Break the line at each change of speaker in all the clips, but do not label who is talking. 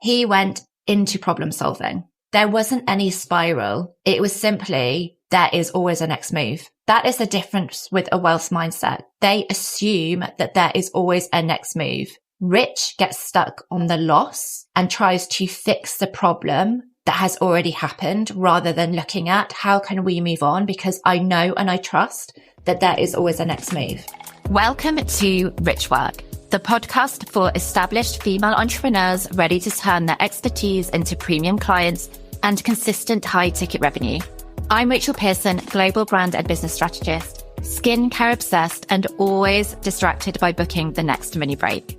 he went into problem solving. There wasn't any spiral. It was simply, there is always a next move. That is the difference with a wealth mindset. They assume that there is always a next move. Rich gets stuck on the loss and tries to fix the problem that has already happened rather than looking at how can we move on, because I know and I trust that there is always a next move.
Welcome to Rich Work, the podcast for established female entrepreneurs ready to turn their expertise into premium clients and consistent high-ticket revenue. I'm Rachel Pearson, global brand and business strategist, skincare obsessed, and always distracted by booking the next mini break.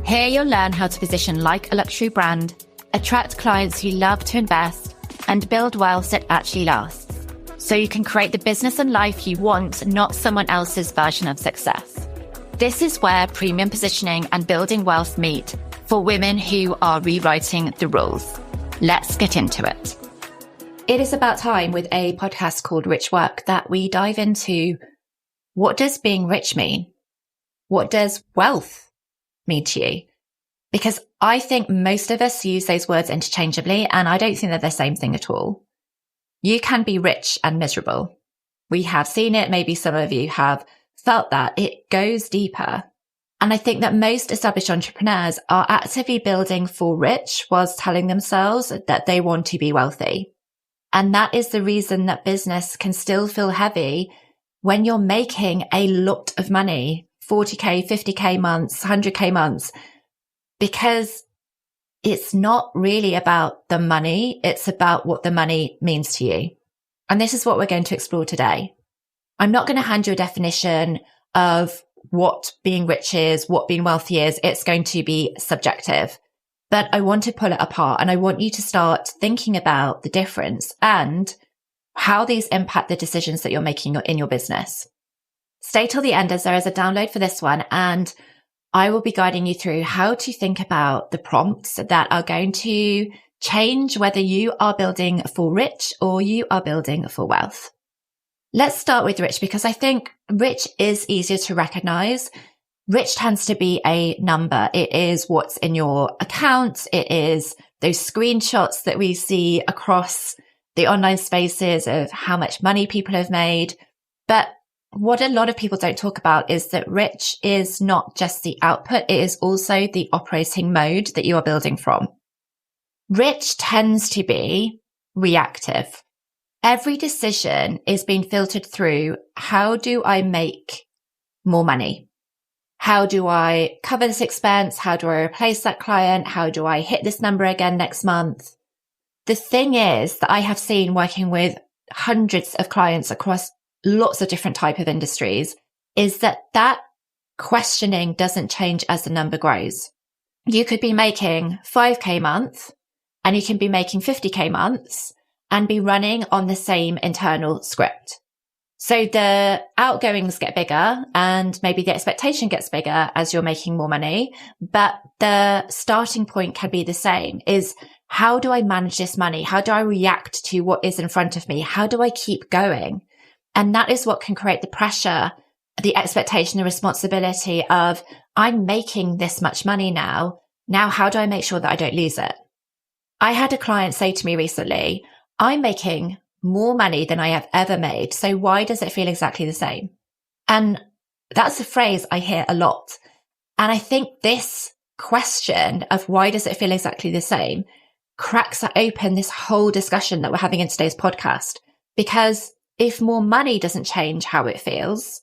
Here you'll learn how to position like a luxury brand, attract clients who love to invest, and build wealth that actually lasts, so you can create the business and life you want, not someone else's version of success. This is where premium positioning and building wealth meet for women who are rewriting the rules. Let's get into it.
It is about time with a podcast called Rich Work that we dive into, what does being rich mean? What does wealth mean to you? Because I think most of us use those words interchangeably, and I don't think they're the same thing at all. You can be rich and miserable. We have seen it. Maybe some of you have felt that. It goes deeper. And I think that most established entrepreneurs are actively building for rich whilst telling themselves that they want to be wealthy. And that is the reason that business can still feel heavy when you're making a lot of money, 40K, 50K months, 100K months, because it's not really about the money. It's about what the money means to you. And this is what we're going to explore today. I'm not going to hand you a definition of what being rich is, what being wealthy is. It's going to be subjective, but I want to pull it apart and I want you to start thinking about the difference and how these impact the decisions that you're making in your business. Stay till the end as there is a download for this one, and I will be guiding you through how to think about the prompts that are going to change whether you are building for rich or you are building for wealth. Let's start with rich, because I think rich is easier to recognize. Rich tends to be a number. It is what's in your account. It is those screenshots that we see across the online spaces of how much money people have made. But what a lot of people don't talk about is that rich is not just the output. It is also the operating mode that you are building from. Rich tends to be reactive. Every decision is being filtered through, how do I make more money? How do I cover this expense? How do I replace that client? How do I hit this number again next month? The thing is that I have seen working with hundreds of clients across lots of different type of industries is that questioning doesn't change as the number grows. You could be making 5K month and you can be making 50K months and be running on the same internal script. So the outgoings get bigger and maybe the expectation gets bigger as you're making more money, but the starting point can be the same, is how do I manage this money? How do I react to what is in front of me? How do I keep going? And that is what can create the pressure, the expectation, the responsibility of, I'm making this much money now. Now, how do I make sure that I don't lose it? I had a client say to me recently, I'm making more money than I have ever made. So why does it feel exactly the same? And that's a phrase I hear a lot. And I think this question of why does it feel exactly the same cracks open this whole discussion that we're having in today's podcast. Because if more money doesn't change how it feels,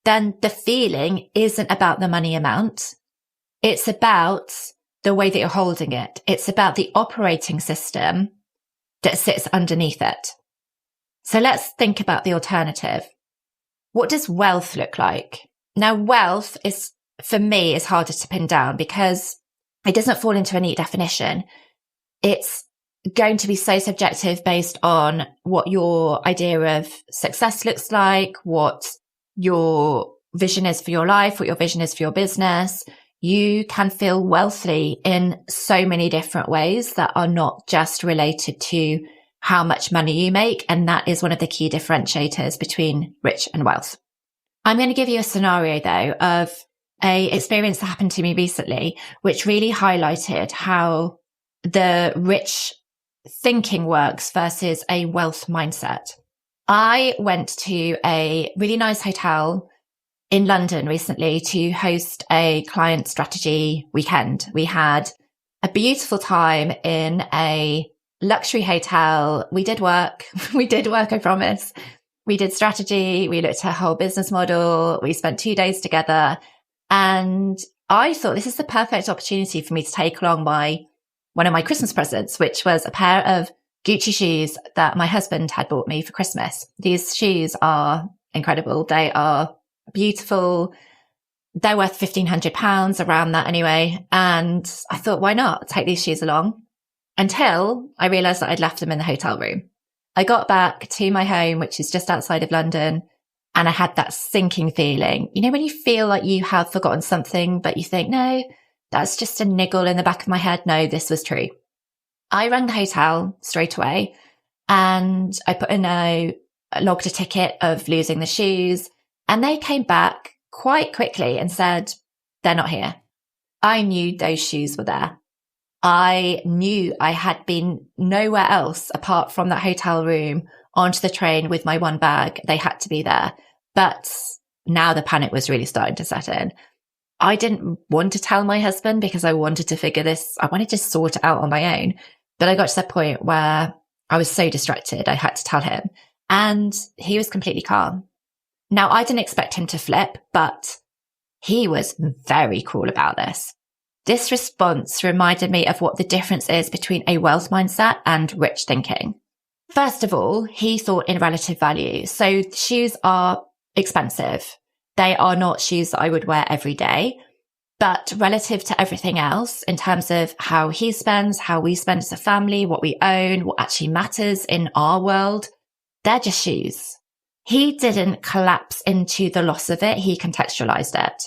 then the feeling isn't about the money amount. It's about the way that you're holding it. It's about the operating system that sits underneath it. So let's think about the alternative. What does wealth look like? Now, wealth is, for me, is harder to pin down because it doesn't fall into a neat definition. It's going to be so subjective based on what your idea of success looks like, what your vision is for your life, what your vision is for your business. You can feel wealthy in so many different ways that are not just related to how much money you make. And that is one of the key differentiators between rich and wealth. I'm going to give you a scenario though of a experience that happened to me recently, which really highlighted how the rich thinking works versus a wealth mindset. I went to a really nice hotel in London recently to host a client strategy weekend. We had a beautiful time in a luxury hotel. We did work. I promise. We did strategy. We looked at a whole business model. We spent 2 days together. And I thought this is the perfect opportunity for me to take along one of my Christmas presents, which was a pair of Gucci shoes that my husband had bought me for Christmas. These shoes are incredible. They are beautiful. They're worth £1,500, around that anyway. And I thought, why not take these shoes along? Until I realized that I'd left them in the hotel room. I got back to my home, which is just outside of London, and I had that sinking feeling. You know, when you feel like you have forgotten something, but you think, no, that's just a niggle in the back of my head. No, this was true. I rang the hotel straight away and I put in logged a ticket of losing the shoes, and they came back quite quickly and said, they're not here. I knew those shoes were there. I knew I had been nowhere else apart from that hotel room onto the train with my one bag. They had to be there. But now the panic was really starting to set in. I didn't want to tell my husband because I wanted to figure this. I wanted to sort it out on my own. But I got to that point where I was so distracted, I had to tell him. And he was completely calm. Now, I didn't expect him to flip, but he was very cool about this. This response reminded me of what the difference is between a wealth mindset and rich thinking. First of all, he thought in relative value. So shoes are expensive. They are not shoes that I would wear every day, but relative to everything else in terms of how he spends, how we spend as a family, what we own, what actually matters in our world, they're just shoes. He didn't collapse into the loss of it. He contextualized it.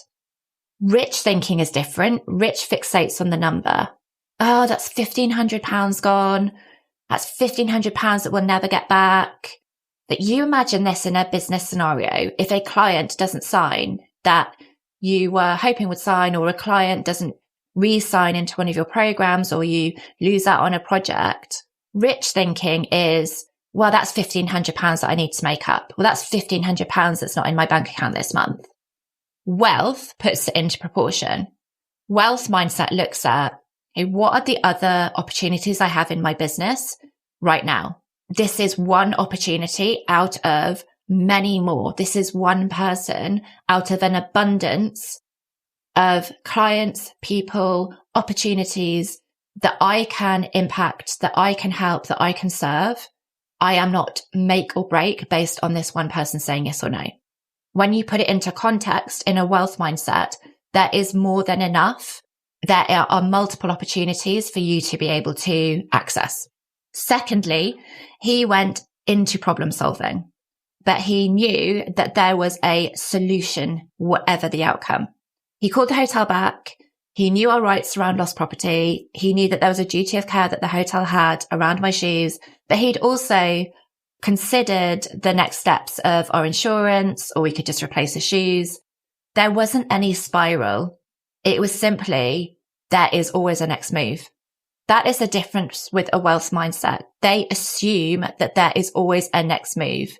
Rich thinking is different. Rich fixates on the number. Oh, that's £1,500 gone. That's £1,500 that we'll never get back. But you imagine this in a business scenario. If a client doesn't sign that you were hoping would sign, or a client doesn't re-sign into one of your programs, or you lose out on a project, rich thinking is, well, that's £1,500 that I need to make up. Well, that's £1,500 that's not in my bank account this month. Wealth puts it into proportion. Wealth mindset looks at, okay, what are the other opportunities I have in my business right now? This is one opportunity out of many more. This is one person out of an abundance of clients, people, opportunities that I can impact, that I can help, that I can serve. I am not make or break based on this one person saying yes or no. When you put it into context in a wealth mindset, there is more than enough. There are multiple opportunities for you to be able to access. Secondly, he went into problem solving, but he knew that there was a solution, whatever the outcome. He called the hotel back. He knew our rights around lost property. He knew that there was a duty of care that the hotel had around my shoes, but he'd also considered the next steps of our insurance, or we could just replace the shoes. There wasn't any spiral. It was simply, there is always a next move. That is the difference with a wealth mindset. They assume that there is always a next move.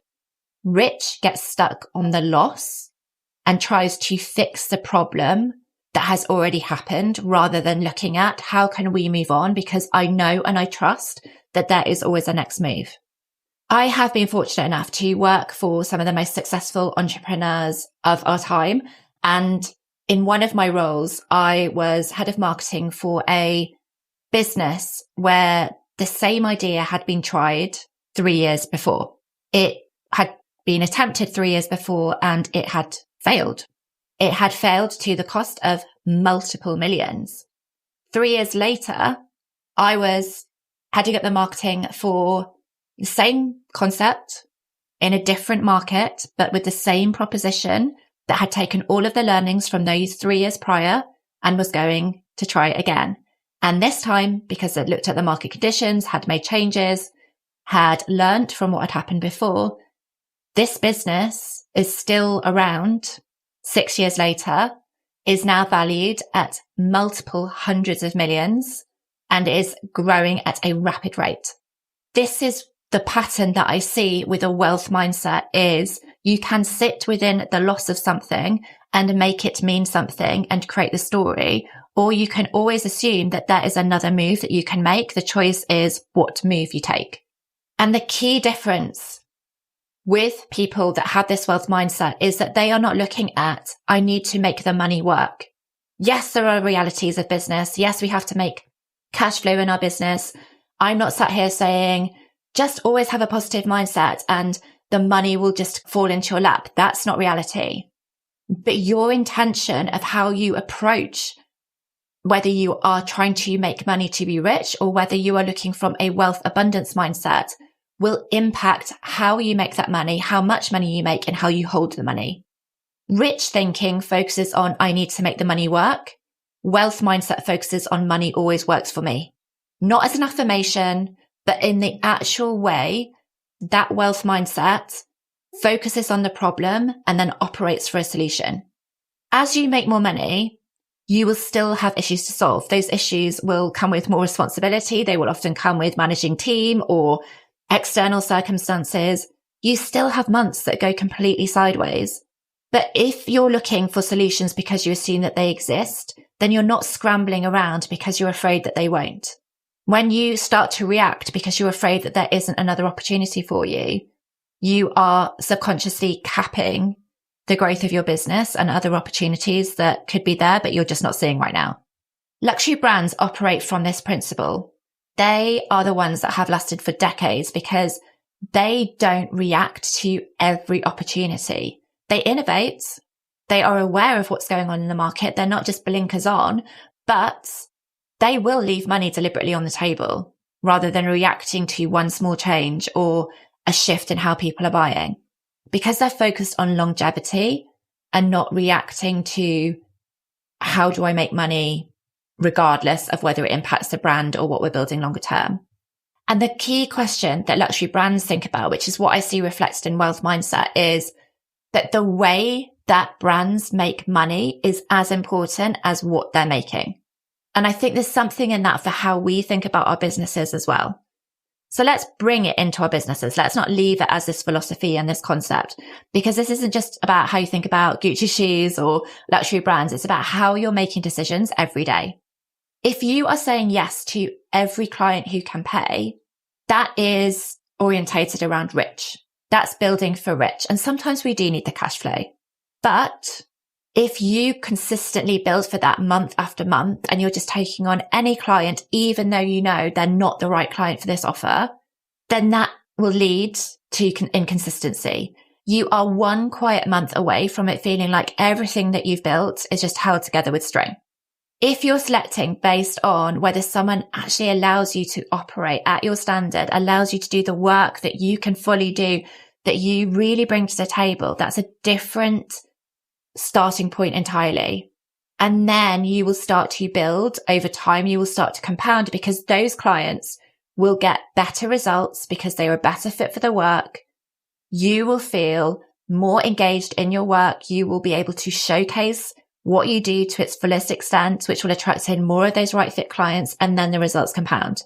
Rich gets stuck on the loss and tries to fix the problem that has already happened, rather than looking at how can we move on, because I know and I trust that there is always a next move. I have been fortunate enough to work for some of the most successful entrepreneurs of our time. And in one of my roles, I was head of marketing for a business where the same idea had been tried 3 years before. It had been attempted 3 years before and it had failed. It had failed to the cost of multiple millions. 3 years later, I was heading up the marketing for the same concept in a different market, but with the same proposition that had taken all of the learnings from those 3 years prior and was going to try it again. And this time, because it looked at the market conditions, had made changes, had learnt from what had happened before, this business is still around 6 years later, is now valued at multiple hundreds of millions, and is growing at a rapid rate. This is the pattern that I see with a wealth mindset is you can sit within the loss of something and make it mean something and create the story, or you can always assume that there is another move that you can make. The choice is what move you take. And the key difference with people that have this wealth mindset is that they are not looking at, I need to make the money work. Yes, there are realities of business. Yes, we have to make cash flow in our business. I'm not sat here saying, just always have a positive mindset and the money will just fall into your lap. That's not reality. But your intention of how you approach, whether you are trying to make money to be rich or whether you are looking from a wealth abundance mindset, will impact how you make that money, how much money you make, and how you hold the money. Rich thinking focuses on, I need to make the money work. Wealth mindset focuses on money always works for me. Not as an affirmation, but in the actual way that wealth mindset focuses on the problem and then operates for a solution. As you make more money, you will still have issues to solve. Those issues will come with more responsibility. They will often come with managing team or external circumstances. You still have months that go completely sideways. But if you're looking for solutions because you assume that they exist, then you're not scrambling around because you're afraid that they won't. When you start to react because you're afraid that there isn't another opportunity for you, you are subconsciously capping the growth of your business and other opportunities that could be there, but you're just not seeing right now. Luxury brands operate from this principle. They are the ones that have lasted for decades because they don't react to every opportunity. They innovate. They are aware of what's going on in the market. They're not just blinkers on, but they will leave money deliberately on the table rather than reacting to one small change or a shift in how people are buying, because they're focused on longevity and not reacting to how do I make money regardless of whether it impacts the brand or what we're building longer term. And the key question that luxury brands think about, which is what I see reflected in wealth mindset, is that the way that brands make money is as important as what they're making. And I think there's something in that for how we think about our businesses as well. So let's bring it into our businesses. Let's not leave it as this philosophy and this concept, because this isn't just about how you think about Gucci shoes or luxury brands. It's about how you're making decisions every day. If you are saying yes to every client who can pay, that is orientated around rich. That's building for rich. And sometimes we do need the cash flow. But if you consistently build for that month after month and you're just taking on any client, even though you know they're not the right client for this offer, then that will lead to inconsistency. You are one quiet month away from it feeling like everything that you've built is just held together with string. If you're selecting based on whether someone actually allows you to operate at your standard, allows you to do the work that you can fully do, that you really bring to the table, that's a different starting point entirely. And then you will start to build over time. You will start to compound because those clients will get better results because they are a better fit for the work. You will feel more engaged in your work. You will be able to showcase what you do to its fullest extent, which will attract in more of those right fit clients, and then the results compound.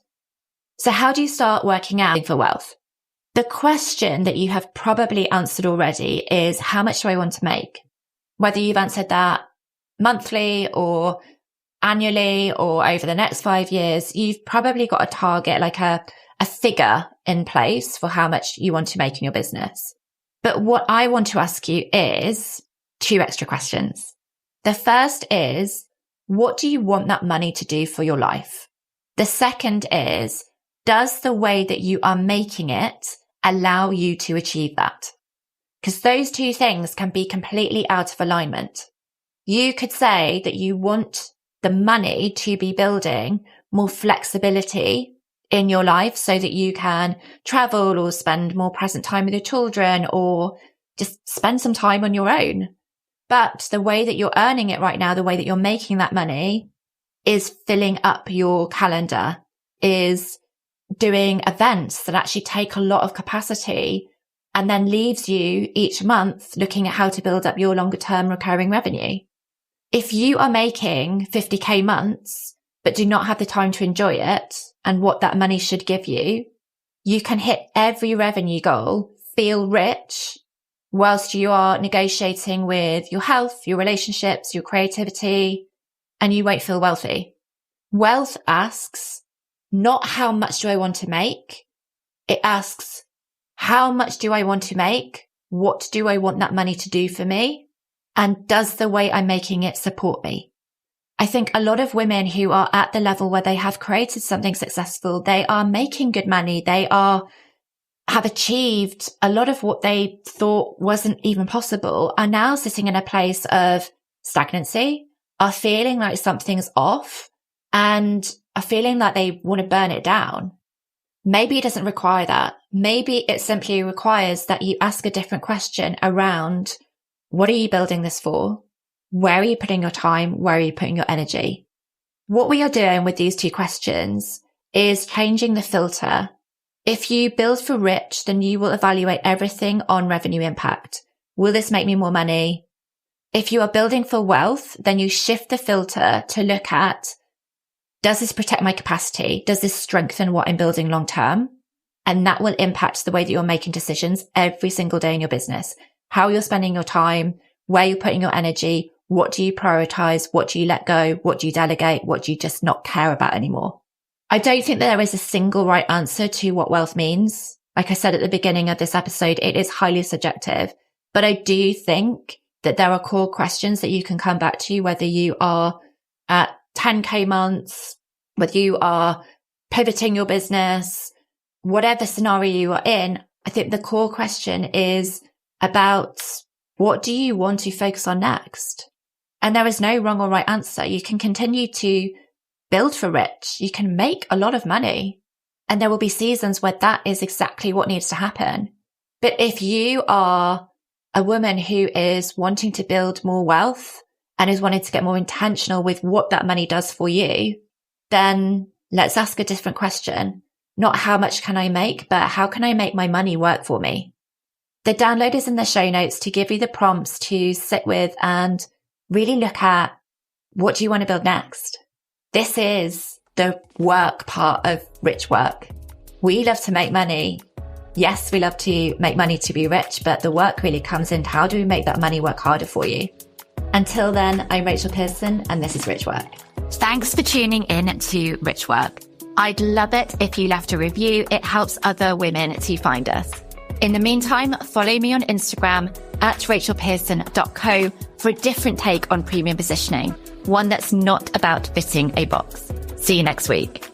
So how do you start working out for wealth? The question that you have probably answered already is, how much do I want to make? Whether you've answered that monthly or annually or over the next 5 years, you've probably got a target, like a figure in place for how much you want to make in your business. But what I want to ask you is 2 extra questions. The first is, what do you want that money to do for your life? The second is, does the way that you are making it allow you to achieve that? Because those 2 things can be completely out of alignment. You could say that you want the money to be building more flexibility in your life so that you can travel or spend more present time with your children or just spend some time on your own. But the way that you're earning it right now, the way that you're making that money is filling up your calendar, is doing events that actually take a lot of capacity and then leaves you each month looking at how to build up your longer term recurring revenue. If you are making 50k months but do not have the time to enjoy it and what that money should give you, you can hit every revenue goal, feel rich, whilst you are negotiating with your health, your relationships, your creativity, and you won't feel wealthy. Wealth asks not how much do I want to make? It asks how much do I want to make? What do I want that money to do for me? And does the way I'm making it support me? I think a lot of women who are at the level where they have created something successful, they are making good money, have achieved a lot of what they thought wasn't even possible, are now sitting in a place of stagnancy, are feeling like something's off, and are feeling like they want to burn it down. Maybe it doesn't require that. Maybe it simply requires that you ask a different question around, what are you building this for? Where are you putting your time? Where are you putting your energy? What we are doing with these two questions is changing the filter. If you build for rich, then you will evaluate everything on revenue impact. Will this make me more money? If you are building for wealth, then you shift the filter to look at, does this protect my capacity? Does this strengthen what I'm building long term? And that will impact the way that you're making decisions every single day in your business. How you're spending your time, where you're putting your energy, what do you prioritize? What do you let go? What do you delegate? What do you just not care about anymore? I don't think that there is a single right answer to what wealth means. Like I said at the beginning of this episode, it is highly subjective, but I do think that there are core questions that you can come back to, whether you are at 10K months, whether you are pivoting your business, whatever scenario you are in. I think the core question is about, what do you want to focus on next? And there is no wrong or right answer. You can continue to build for rich. You can make a lot of money, and there will be seasons where that is exactly what needs to happen. But if you are a woman who is wanting to build more wealth and is wanting to get more intentional with what that money does for you, then let's ask a different question. Not how much can I make, but how can I make my money work for me? The download is in the show notes to give you the prompts to sit with and really look at, what do you want to build next? This is the work part of rich work. We love to make money. Yes, we love to make money to be rich, but the work really comes in, how do we make that money work harder for you? Until then, I'm Rachel Pearson, and this is Rich Work.
Thanks for tuning in to Rich Work. I'd love it if you left a review. It helps other women to find us. In the meantime, follow me on Instagram at rachelpearson.co for a different take on premium positioning, one that's not about fitting a box. See you next week.